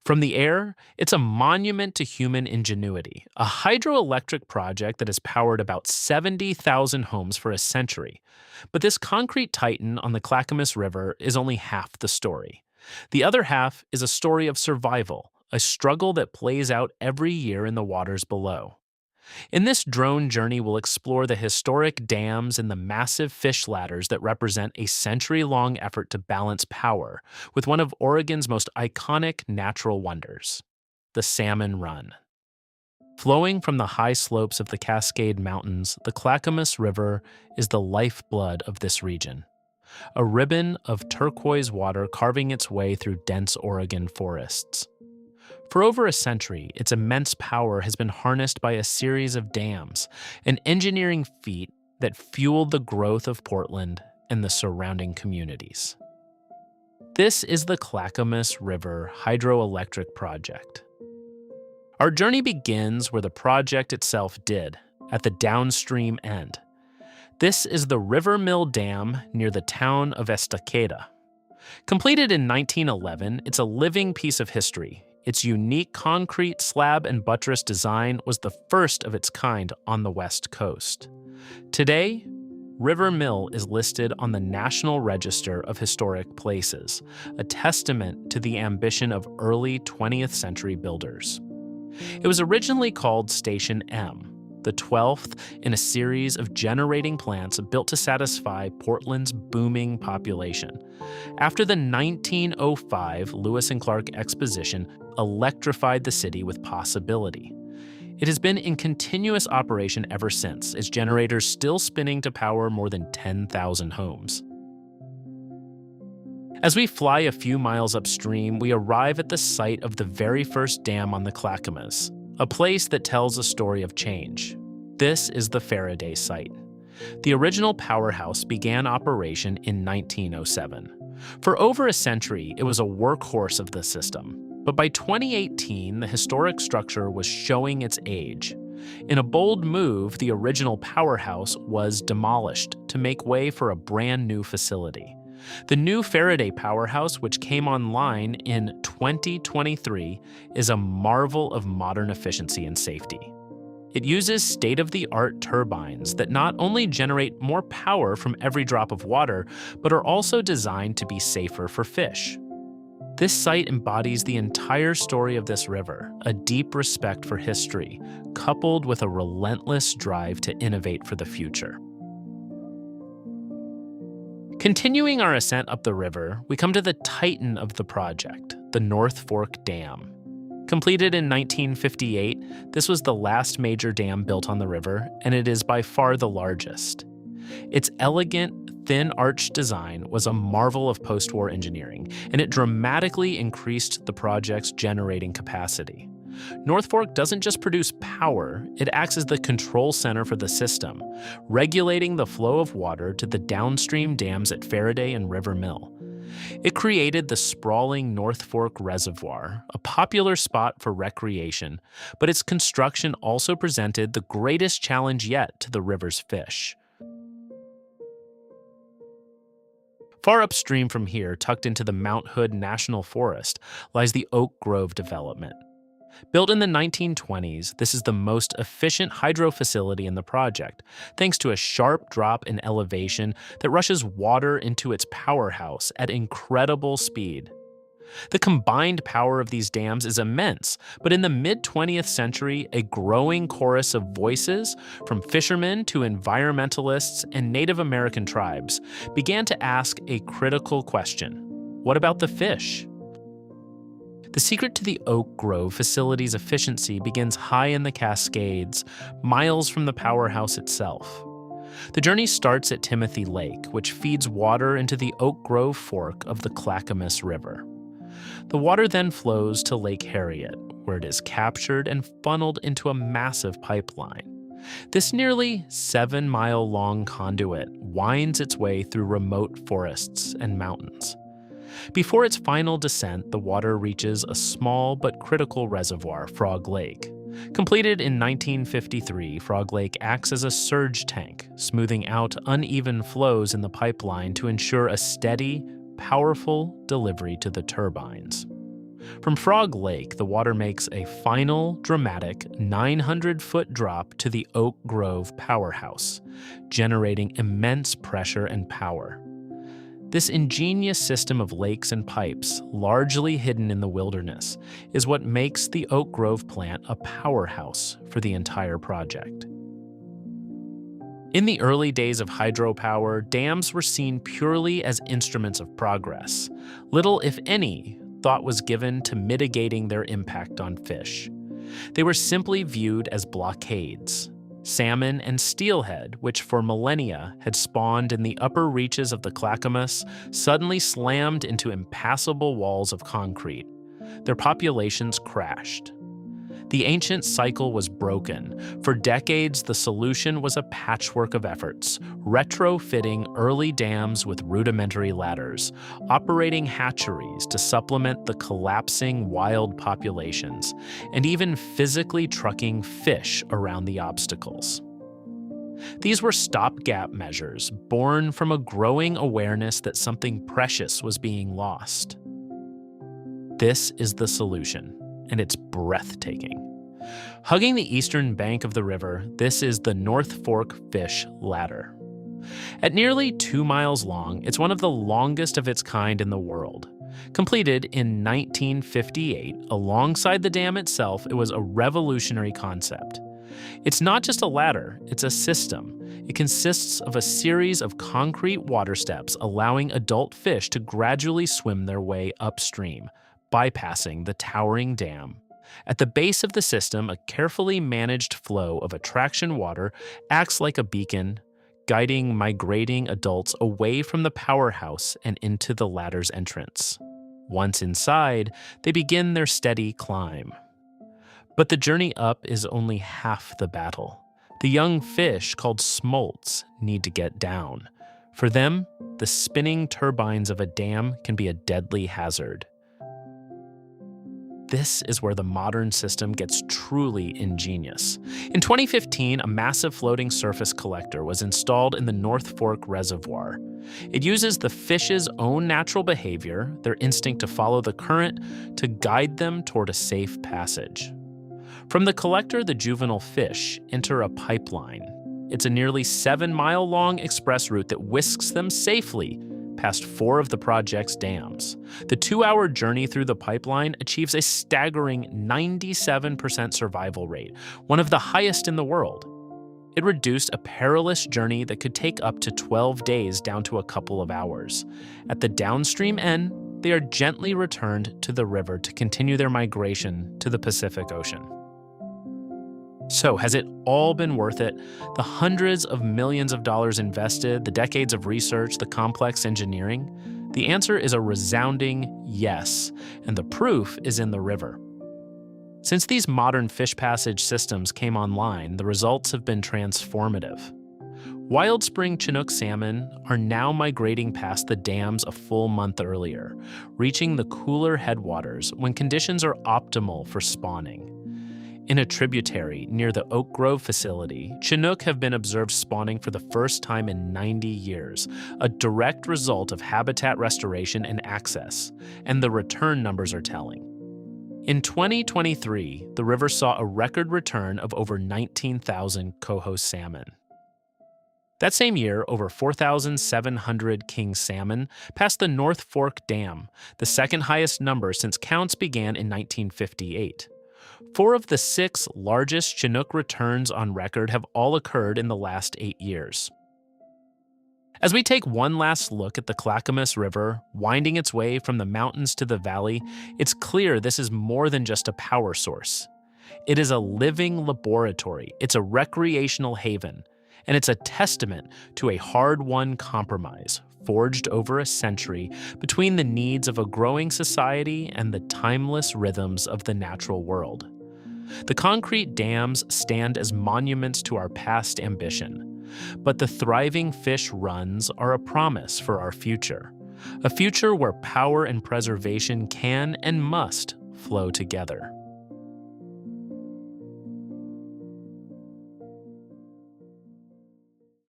From the air, it's a monument to human ingenuity, a hydroelectric project that has powered about 70,000 homes for a century. But this concrete titan on the Clackamas River is only half the story. The other half is a story of survival, a struggle that plays out every year in the waters below. In this drone journey, we'll explore the historic dams and the massive fish ladders that represent a century-long effort to balance power with one of Oregon's most iconic natural wonders, the Salmon Run. Flowing from the high slopes of the Cascade Mountains, the Clackamas River is the lifeblood of this region, a ribbon of turquoise water carving its way through dense Oregon forests. For over a century, its immense power has been harnessed by a series of dams, an engineering feat that fueled the growth of Portland and the surrounding communities. This is the Clackamas River Hydroelectric Project. Our journey begins where the project itself did, at the downstream end. This is the River Mill Dam near the town of Estacada. Completed in 1911, it's a living piece of history. Its unique concrete slab and buttress design was the first of its kind on the West Coast. Today, River Mill is listed on the National Register of Historic Places, a testament to the ambition of early 20th century builders. It was originally called Station M, the 12th in a series of generating plants built to satisfy Portland's booming population. After the 1905 Lewis and Clark Exposition electrified the city with possibility. It has been in continuous operation ever since, its generators still spinning to power more than 10,000 homes. As we fly a few miles upstream, we arrive at the site of the very first dam on the Clackamas, a place that tells a story of change. This is the Faraday site. The original powerhouse began operation in 1907. For over a century, it was a workhorse of the system. But by 2018, the historic structure was showing its age. In a bold move, the original powerhouse was demolished to make way for a brand new facility. The new Faraday powerhouse, which came online in 2023, is a marvel of modern efficiency and safety. It uses state-of-the-art turbines that not only generate more power from every drop of water, but are also designed to be safer for fish. This site embodies the entire story of this river, a deep respect for history, coupled with a relentless drive to innovate for the future. Continuing our ascent up the river, we come to the titan of the project, the North Fork Dam. Completed in 1958, this was the last major dam built on the river, and it is by far the largest. Its elegant, thin arch design was a marvel of post-war engineering, and it dramatically increased the project's generating capacity. North Fork doesn't just produce power, it acts as the control center for the system, regulating the flow of water to the downstream dams at Faraday and River Mill. It created the sprawling North Fork Reservoir, a popular spot for recreation, but its construction also presented the greatest challenge yet to the river's fish. Far upstream from here, tucked into the Mount Hood National Forest, lies the Oak Grove development. Built in the 1920s, this is the most efficient hydro facility in the project, thanks to a sharp drop in elevation that rushes water into its powerhouse at incredible speed. The combined power of these dams is immense, but in the mid-20th century, a growing chorus of voices, from fishermen to environmentalists and Native American tribes, began to ask a critical question: what about the fish? The secret to the Oak Grove facility's efficiency begins high in the Cascades, miles from the powerhouse itself. The journey starts at Timothy Lake, which feeds water into the Oak Grove fork of the Clackamas River. The water then flows to Lake Harriet, where it is captured and funneled into a massive pipeline. This nearly 7-mile-long conduit winds its way through remote forests and mountains. Before its final descent, the water reaches a small but critical reservoir, Frog Lake. Completed in 1953, Frog Lake acts as a surge tank, smoothing out uneven flows in the pipeline to ensure a steady, powerful delivery to the turbines. From Frog Lake, the water makes a final, dramatic 900-foot drop to the Oak Grove powerhouse, generating immense pressure and power. This ingenious system of lakes and pipes, largely hidden in the wilderness, is what makes the Oak Grove plant a powerhouse for the entire project. In the early days of hydropower, dams were seen purely as instruments of progress. Little, if any, thought was given to mitigating their impact on fish. They were simply viewed as blockades. Salmon and steelhead, which for millennia had spawned in the upper reaches of the Clackamas, suddenly slammed into impassable walls of concrete. Their populations crashed. The ancient cycle was broken. For decades, the solution was a patchwork of efforts, retrofitting early dams with rudimentary ladders, operating hatcheries to supplement the collapsing wild populations, and even physically trucking fish around the obstacles. These were stopgap measures born from a growing awareness that something precious was being lost. This is the solution, and it's breathtaking. Hugging the eastern bank of the river, this is the North Fork Fish Ladder. At nearly 2 miles long, it's one of the longest of its kind in the world. Completed in 1958, alongside the dam itself, it was a revolutionary concept. It's not just a ladder, it's a system. It consists of a series of concrete water steps allowing adult fish to gradually swim their way upstream, bypassing the towering dam. At the base of the system, a carefully managed flow of attraction water acts like a beacon, guiding migrating adults away from the powerhouse and into the ladder's entrance. Once inside, they begin their steady climb. But the journey up is only half the battle. The young fish, called smolts, need to get down. For them, the spinning turbines of a dam can be a deadly hazard. This is where the modern system gets truly ingenious. In 2015, a massive floating surface collector was installed in the North Fork Reservoir. It uses the fish's own natural behavior, their instinct to follow the current, to guide them toward a safe passage. From the collector, the juvenile fish enter a pipeline. It's a nearly 7-mile-long express route that whisks them safely past 4 of the project's dams. The 2-hour journey through the pipeline achieves a staggering 97% survival rate, one of the highest in the world. It reduced a perilous journey that could take up to 12 days down to a couple of hours. At the downstream end, they are gently returned to the river to continue their migration to the Pacific Ocean. So, has it all been worth it? The hundreds of millions of dollars invested, the decades of research, the complex engineering? The answer is a resounding yes, and the proof is in the river. Since these modern fish passage systems came online, the results have been transformative. Wild spring Chinook salmon are now migrating past the dams a full month earlier, reaching the cooler headwaters when conditions are optimal for spawning. In a tributary near the Oak Grove facility, Chinook have been observed spawning for the first time in 90 years, a direct result of habitat restoration and access, and the return numbers are telling. In 2023, the river saw a record return of over 19,000 coho salmon. That same year, over 4,700 king salmon passed the North Fork Dam, the second highest number since counts began in 1958. 4 of the 6 largest Chinook returns on record have all occurred in the last 8 years. As we take one last look at the Clackamas River, winding its way from the mountains to the valley, it's clear this is more than just a power source. It is a living laboratory, it's a recreational haven, and it's a testament to a hard-won compromise forged over a century between the needs of a growing society and the timeless rhythms of the natural world. The concrete dams stand as monuments to our past ambition, but the thriving fish runs are a promise for our future, a future where power and preservation can and must flow together.